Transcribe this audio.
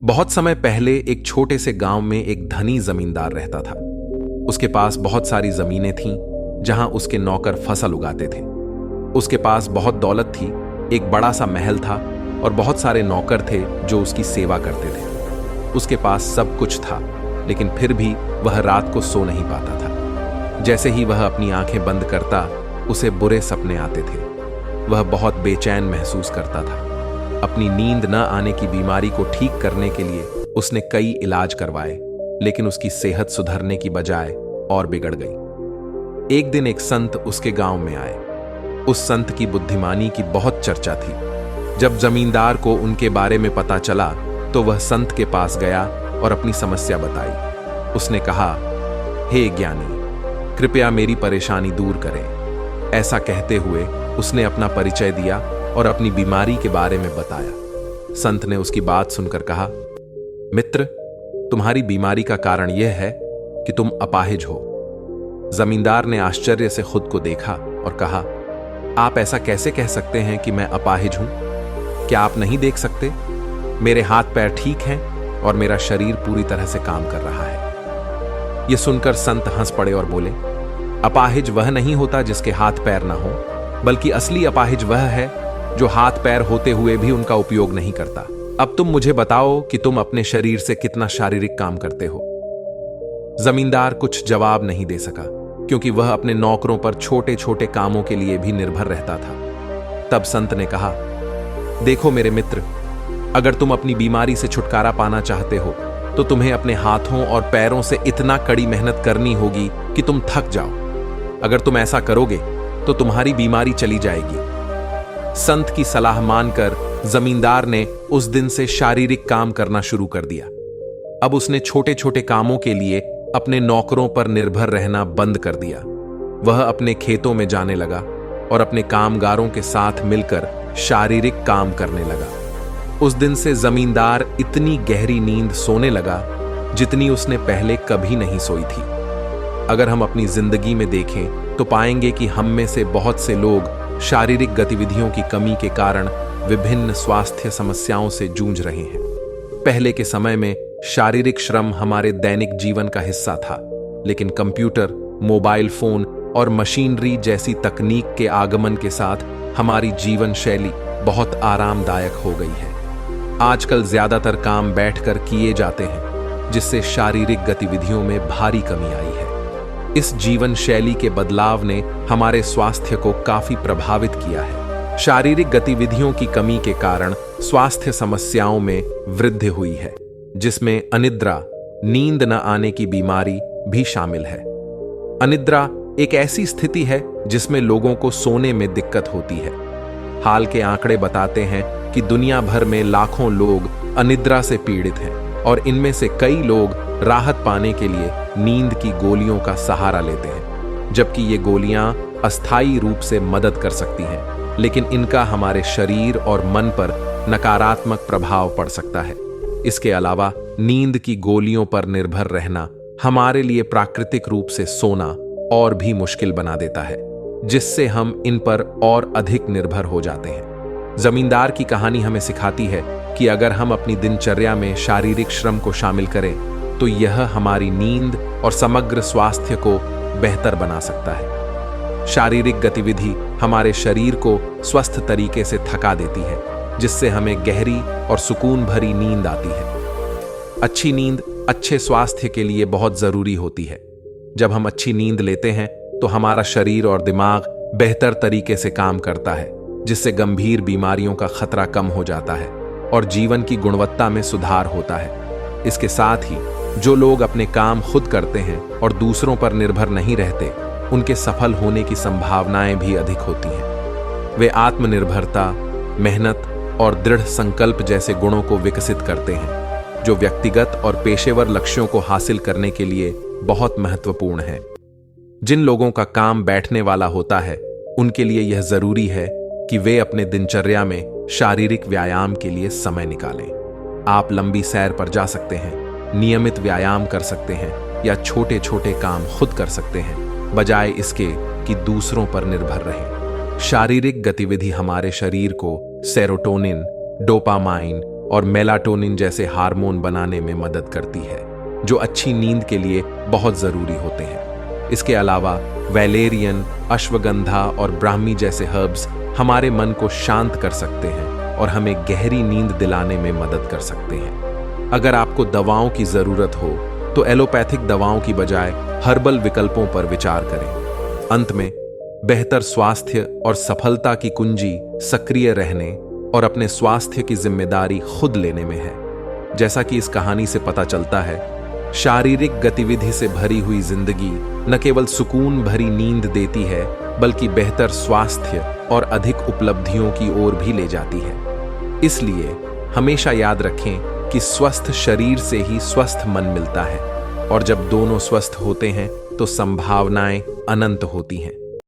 बहुत समय पहले एक छोटे से गांव में एक धनी जमींदार रहता था। उसके पास बहुत सारी जमीनें थीं, जहां उसके नौकर फसल उगाते थे। उसके पास बहुत दौलत थी, एक बड़ा सा महल था और बहुत सारे नौकर थे जो उसकी सेवा करते थे। उसके पास सब कुछ था, लेकिन फिर भी वह रात को सो नहीं पाता था। जैसे ही वह अपनी आंखें बंद करता, उसे बुरे सपने आते थे। वह बहुत बेचैन महसूस करता था। अपनी नींद न आने की बीमारी को ठीक करने के लिए उसने कई इलाज करवाए, लेकिन उसकी सेहत सुधरने की बजाय और बिगड़ गई। एक दिन एक संत उसके गांव में आए। उस संत की बुद्धिमानी की बहुत चर्चा थी। जब जमींदार को उनके बारे में पता चला तो वह संत के पास गया और अपनी समस्या बताई। उसने कहा, हे ज्ञानी, कृपया मेरी परेशानी दूर करें। ऐसा कहते हुए उसने अपना परिचय दिया और अपनी बीमारी के बारे में बताया। संत ने उसकी बात सुनकर कहा, मित्र, तुम्हारी बीमारी का कारण यह है कि तुम अपाहिज हो। जमींदार ने आश्चर्य से खुद को देखा और कहा, आप ऐसा कैसे कह सकते हैं कि मैं अपाहिज हूं? क्या आप नहीं देख सकते? मेरे हाथ पैर ठीक हैं और मेरा शरीर पूरी तरह से काम कर रहा है। यह सुनकर संत हंस पड़े और बोले, अपाहिज वह नहीं होता जिसके हाथ पैर ना हो, बल्कि असली अपाहिज वह है जो हाथ पैर होते हुए भी उनका उपयोग नहीं करता। अब तुम मुझे बताओ कि तुम अपने शरीर से कितना शारीरिक काम करते हो। जमींदार कुछ जवाब नहीं दे सका, क्योंकि वह अपने नौकरों पर छोटे छोटे कामों के लिए भी निर्भर रहता था। तब संत ने कहा, देखो मेरे मित्र, अगर तुम अपनी बीमारी से छुटकारा पाना चाहते हो तो तुम्हें अपने हाथों और पैरों से इतना कड़ी मेहनत करनी होगी कि तुम थक जाओ। अगर तुम ऐसा करोगे तो तुम्हारी बीमारी चली जाएगी। संत की सलाह मानकर जमींदार ने उस दिन से शारीरिक काम करना शुरू कर दिया। अब उसने छोटे छोटे कामों के लिए अपने नौकरों पर निर्भर रहना बंद कर दिया। वह अपने खेतों में जाने लगा और अपने कामगारों के साथ मिलकर शारीरिक काम करने लगा। उस दिन से जमींदार इतनी गहरी नींद सोने लगा जितनी उसने पहले कभी नहीं सोई थी। अगर हम अपनी जिंदगी में देखें तो पाएंगे कि हम में से बहुत से लोग शारीरिक गतिविधियों की कमी के कारण विभिन्न स्वास्थ्य समस्याओं से जूझ रहे हैं। पहले के समय में शारीरिक श्रम हमारे दैनिक जीवन का हिस्सा था, लेकिन कंप्यूटर, मोबाइल फोन और मशीनरी जैसी तकनीक के आगमन के साथ हमारी जीवन शैली बहुत आरामदायक हो गई है। आजकल ज्यादातर काम बैठकर किए जाते हैं, जिससे शारीरिक गतिविधियों में भारी कमी आई है। इस जीवन शैली के बदलाव ने हमारे स्वास्थ्य को काफी प्रभावित किया है। शारीरिक गतिविधियों की कमी के कारण स्वास्थ्य समस्याओं में वृद्धि हुई है, जिसमें अनिद्रा, नींद न आने की बीमारी भी शामिल है। अनिद्रा एक ऐसी स्थिति है जिसमें लोगों को सोने में दिक्कत होती है। हाल के आंकड़े बताते हैं कि दुनिया भर में लाखों लोग अनिद्रा से पीड़ित हैं और इनमें से कई लोग राहत पाने के लिए नींद की गोलियों का सहारा लेते हैं। जबकि ये गोलियां अस्थायी रूप से मदद कर सकती हैं, लेकिन इनका हमारे शरीर और मन पर नकारात्मक प्रभाव पड़ सकता है। इसके अलावा नींद की गोलियों पर निर्भर रहना हमारे लिए प्राकृतिक रूप से सोना और भी मुश्किल बना देता है, जिससे हम इन पर और अधिक निर्भर हो जाते हैं। जमींदार की कहानी हमें सिखाती है कि अगर हम अपनी दिनचर्या में शारीरिक श्रम को शामिल करें तो यह हमारी नींद और समग्र स्वास्थ्य को बेहतर बना सकता है। शारीरिक गतिविधि हमारे शरीर को स्वस्थ तरीके से थका देती है, जिससे हमें गहरी और सुकून भरी नींद आती है। अच्छी नींद अच्छे स्वास्थ्य के लिए बहुत जरूरी होती है। जब हम अच्छी नींद लेते हैं तो हमारा शरीर और दिमाग बेहतर तरीके से काम करता है, जिससे गंभीर बीमारियों का खतरा कम हो जाता है और जीवन की गुणवत्ता में सुधार होता है। इसके साथ ही जो लोग अपने काम खुद करते हैं और दूसरों पर निर्भर नहीं रहते, उनके सफल होने की संभावनाएं भी अधिक होती हैं। वे आत्मनिर्भरता, मेहनत और दृढ़ संकल्प जैसे गुणों को विकसित करते हैं, जो व्यक्तिगत और पेशेवर लक्ष्यों को हासिल करने के लिए बहुत महत्वपूर्ण है। जिन लोगों का काम बैठने वाला होता है, उनके लिए यह जरूरी है कि वे अपने दिनचर्या में शारीरिक व्यायाम के लिए समय निकालें। आप लंबी सैर पर जा सकते हैं, नियमित व्यायाम कर सकते हैं या छोटे छोटे काम खुद कर सकते हैं, बजाय इसके कि दूसरों पर निर्भर रहें। शारीरिक गतिविधि हमारे शरीर को सेरोटोनिन, डोपामाइन और मेलाटोनिन जैसे हार्मोन बनाने में मदद करती है, जो अच्छी नींद के लिए बहुत जरूरी होते हैं। इसके अलावा वैलेरियन, अश्वगंधा और ब्राह्मी जैसे हर्ब्स हमारे मन को शांत कर सकते हैं और हमें गहरी नींद दिलाने में मदद कर सकते हैं। अगर आपको दवाओं की जरूरत हो तो एलोपैथिक दवाओं की बजाय हर्बल विकल्पों पर विचार करें। अंत में, बेहतर स्वास्थ्य और सफलता की कुंजी सक्रिय रहने और अपने स्वास्थ्य की जिम्मेदारी खुद लेने में है। जैसा कि इस कहानी से पता चलता है, शारीरिक गतिविधि से भरी हुई जिंदगी न केवल सुकून भरी नींद देती है, बल्कि बेहतर स्वास्थ्य और अधिक उपलब्धियों की ओर भी ले जाती है। इसलिए हमेशा याद रखें कि स्वस्थ शरीर से ही स्वस्थ मन मिलता है, और जब दोनों स्वस्थ होते हैं तो संभावनाएं अनंत होती हैं।